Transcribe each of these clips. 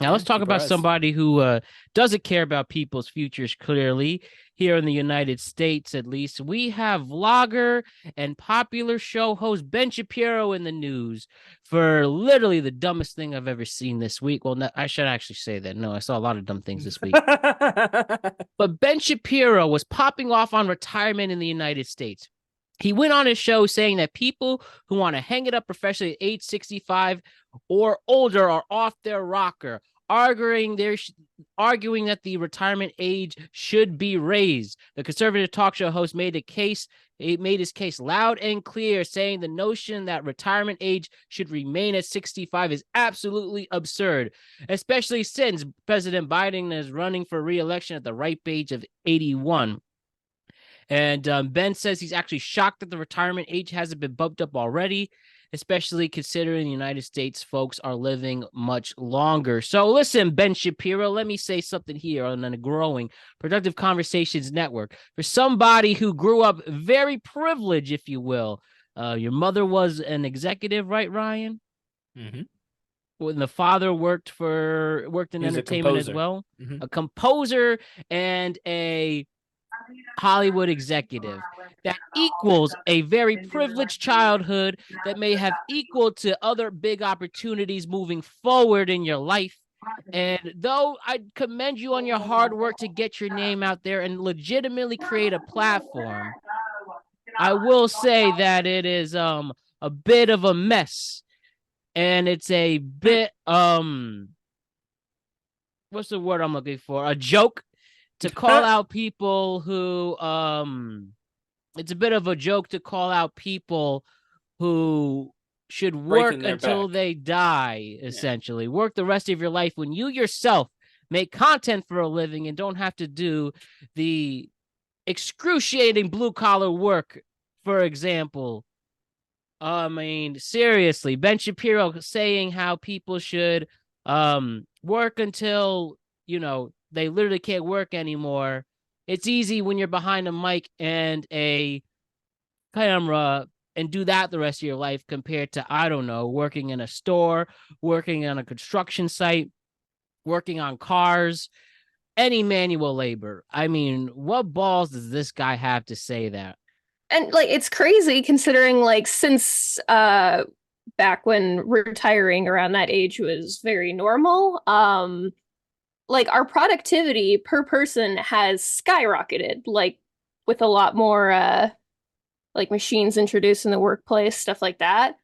Now Yeah, let's talk about surprise. somebody who doesn't care about people's futures clearly. Here in the United States, at least, we have vlogger and popular show host Ben Shapiro in the news for literally the dumbest thing I've ever seen this week. Well, no, I should actually say that. No, I saw a lot of dumb things this week. But Ben Shapiro was popping off on retirement in the United States. He went on his show saying that people who want to hang it up professionally at age 65 or older are off their rocker, arguing that the retirement age should be raised. The conservative talk show host made his case loud and clear, saying the notion that retirement age should remain at 65 is absolutely absurd, especially since President Biden is running for re-election at the ripe age of 81. And Ben says he's actually shocked that the retirement age hasn't been bumped up already, especially considering the United States folks are living much longer. So listen, Ben Shapiro, let me say something here on a growing Productive Conversations network. For somebody who grew up very privileged, if you will, your mother was an executive, right, Ryan? Hmm. When the father worked in He's a entertainment as composer. well, Hmm. a composer and a Hollywood executive that equals a very privileged childhood that may have equal to other big opportunities moving forward in your life. And though I commend you on your hard work to get your name out there and legitimately create a platform, I will say that it is a bit of a mess, and it's a bit what's the word I'm looking for? A joke to call out people who it's a bit of a joke to call out people who should work Breaking their until back. they die, Yeah. essentially. Work the rest of your life when you yourself make content for a living and don't have to do the excruciating blue collar work, for example. I mean, seriously, Ben Shapiro saying how people should work until, they literally can't work anymore. It's easy when you're behind a mic and a camera and do that the rest of your life compared to, I don't know, working in a store, working on a construction site, working on cars, any manual labor. I mean, what balls does this guy have to say that? And like it's crazy considering like since back when retiring around that age was very normal, like our productivity per person has skyrocketed, like with a lot more like machines introduced in the workplace, stuff like that.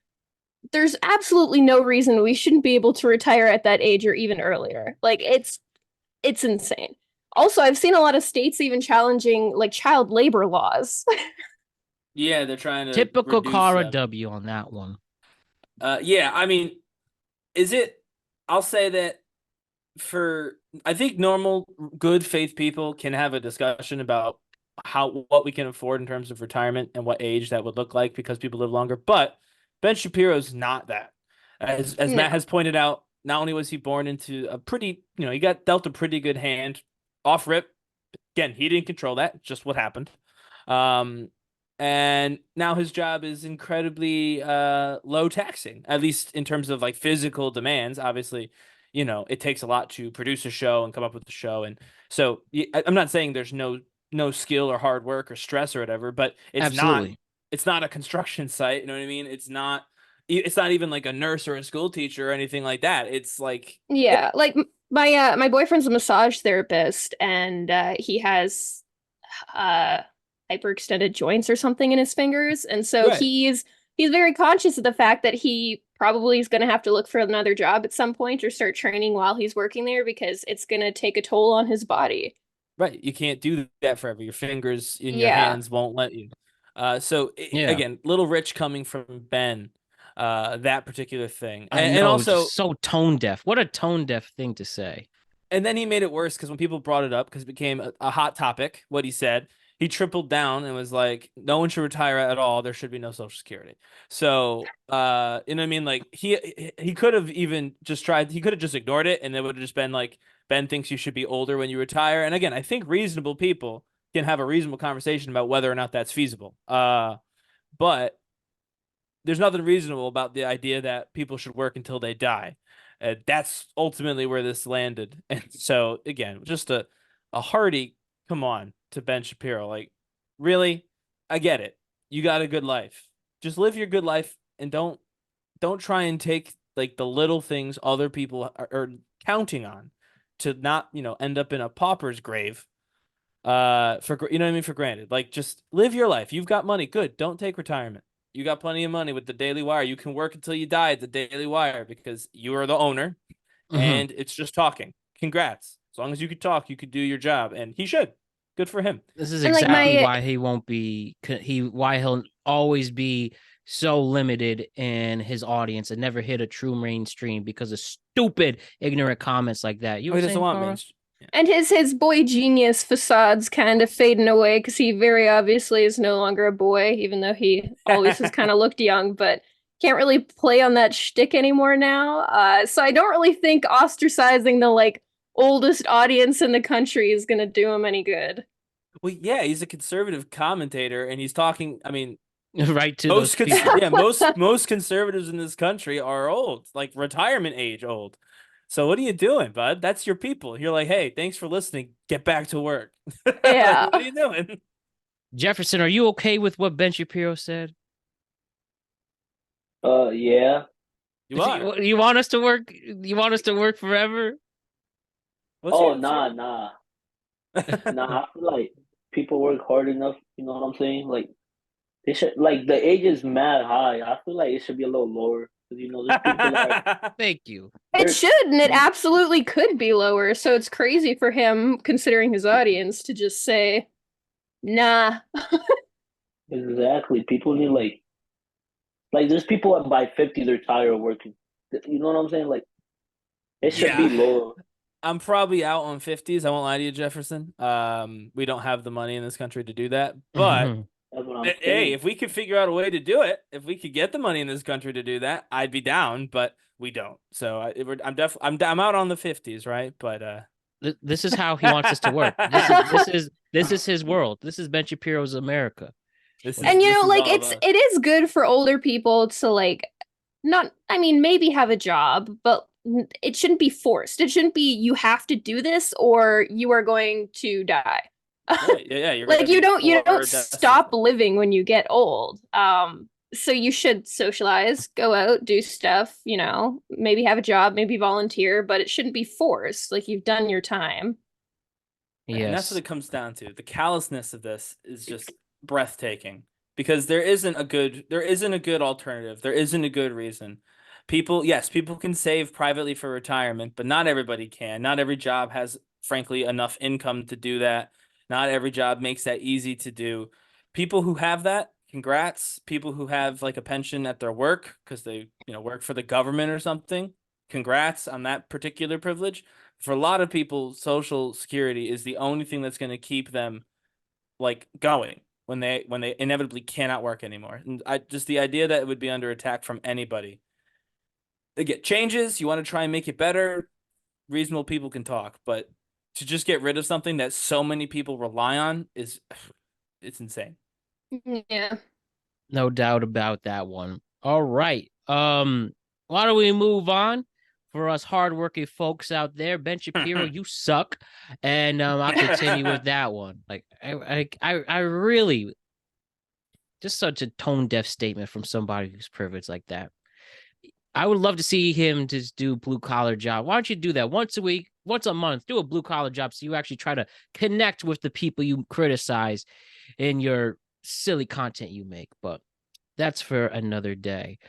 There's absolutely no reason we shouldn't be able to retire at that age or even earlier. Like it's insane. Also, I've seen a lot of states even challenging like child labor laws. Yeah, they're trying to Typical reduce Cara them. W on that one. Yeah, I mean, is it? I'll say that for I think normal, good faith people can have a discussion about what we can afford in terms of retirement and what age that would look like because people live longer. But Ben Shapiro's not that. As Matt No. has pointed out, not only was he born into a pretty, he got dealt a pretty good hand off rip. Again, he didn't control that, just what happened. Um, and now his job is incredibly low taxing, at least in terms of like physical demands. Obviously, it takes a lot to produce a show and come up with a show. And so I'm not saying there's no skill or hard work or stress or whatever, but Absolutely. it's not a construction site, you know what I mean? It's not even like a nurse or a school teacher or anything like that. It's like Yeah, like my boyfriend's a massage therapist and he has uh hyperextended joints or something in his fingers. And so right. he's very conscious of the fact that he probably is going to have to look for another job at some point or start training while he's working there because it's going to take a toll on his body. Right. You can't do that forever. Your fingers in your Yeah. hands won't let you. So Yeah. again, little rich coming from Ben, that particular thing. I And know, also, just so tone deaf. What a tone deaf thing to say. and then he made it worse because when people brought it up, because it became a hot topic, what he said, he tripled down and was like, no one should retire at all. There should be no Social Security. So, you know what I mean? Like he could have even just tried, he could have just ignored it and it would have just been like, Ben thinks you should be older when you retire. And again, I think reasonable people can have a reasonable conversation about whether or not that's feasible. But there's nothing reasonable about the idea that people should work until they die. That's ultimately where this landed. And so again, just a hearty come on to Ben Shapiro. Like, really, I get it. You got a good life. Just live your good life and don't try and take like the little things other people are counting on to not, end up in a pauper's grave. For you know what I mean, for granted. Like, just live your life. You've got money, good. Don't take retirement. You got plenty of money with the Daily Wire. You can work until you die at the Daily Wire because you are the owner, and it's just talking. Congrats. As long as you could talk, you could do your job, and he should. Good for him. This is And like exactly why he won't be why he'll always be so limited in his audience and never hit a true mainstream because of stupid, ignorant comments like that. You He were doesn't saying, want Cara? mainstream. Yeah. And his boy genius facade's kind of fading away because he very obviously is no longer a boy, even though he always has kind of looked young, but can't really play on that shtick anymore now. So I don't really think ostracizing the like oldest audience in the country is gonna do him any good. Well, yeah, he's a conservative commentator, and he's talking. I mean, Right to those people. yeah, most conservatives in this country are old, like retirement age old. So what are you doing, bud? That's your people. You're like, hey, thanks for listening. Get back to work. Like, Yeah. what are you doing? Jefferson, are you okay with what Ben Shapiro said? Yeah. You are. You want us to work? You want us to work forever? What's Oh, your nah, answer? nah, nah. I feel like people work hard enough. You know what I'm saying? Like they should. Like the age is mad high. I feel like it should be a little lower because there's people that are. Thank you. It There's should, and it absolutely could be lower. So it's crazy for him, considering his audience, to just say, nah. exactly people need like there's people that by 50 they're tired of working. You know what I'm saying? Like it should be Yeah. lower. I'm probably out on 50s. I won't lie to you, Jefferson. We don't have the money in this country to do that. But That's what I'm hey, saying. if we could figure out a way to do it, if we could get the money in this country to do that, I'd be down. But we don't. So I'm out on the 50s, right? But This is how he wants us to work. This is his world. This is Ben Shapiro's America. And this is like all it is good for older people to like not I mean maybe have a job, but it shouldn't be forced. It shouldn't be you have to do this or you are going to die. yeah, you're gonna Like you be don't poor, stop destitute. living when you get old. So you should socialize, go out, do stuff, maybe have a job, maybe volunteer, but it shouldn't be forced. Like you've done your time. And that's what Yes. it comes down to. The callousness of this is just breathtaking because there isn't a good alternative. There isn't a good reason. Yes, people can save privately for retirement, but not everybody can. Not every job has, frankly, enough income to do that. Not every job makes that easy to do. People who have that, congrats. People who have like a pension at their work because they, work for the government or something, congrats on that particular privilege. For a lot of people, social security is the only thing that's going to keep them like going when they inevitably cannot work anymore. And just the idea that it would be under attack from anybody. They get changes, you want to try and make it better, reasonable people can talk, but to just get rid of something that so many people rely on it's insane. Yeah. No doubt about that one. All right. Why don't we move on? For us hardworking folks out there, Ben Shapiro, you suck. And I'll continue with that one. Like I really just such a tone deaf statement from somebody who's privileged like that. I would love to see him just do blue collar job. Why don't you do that once a week, once a month? Do a blue collar job so you actually try to connect with the people you criticize in your silly content you make. But that's for another day.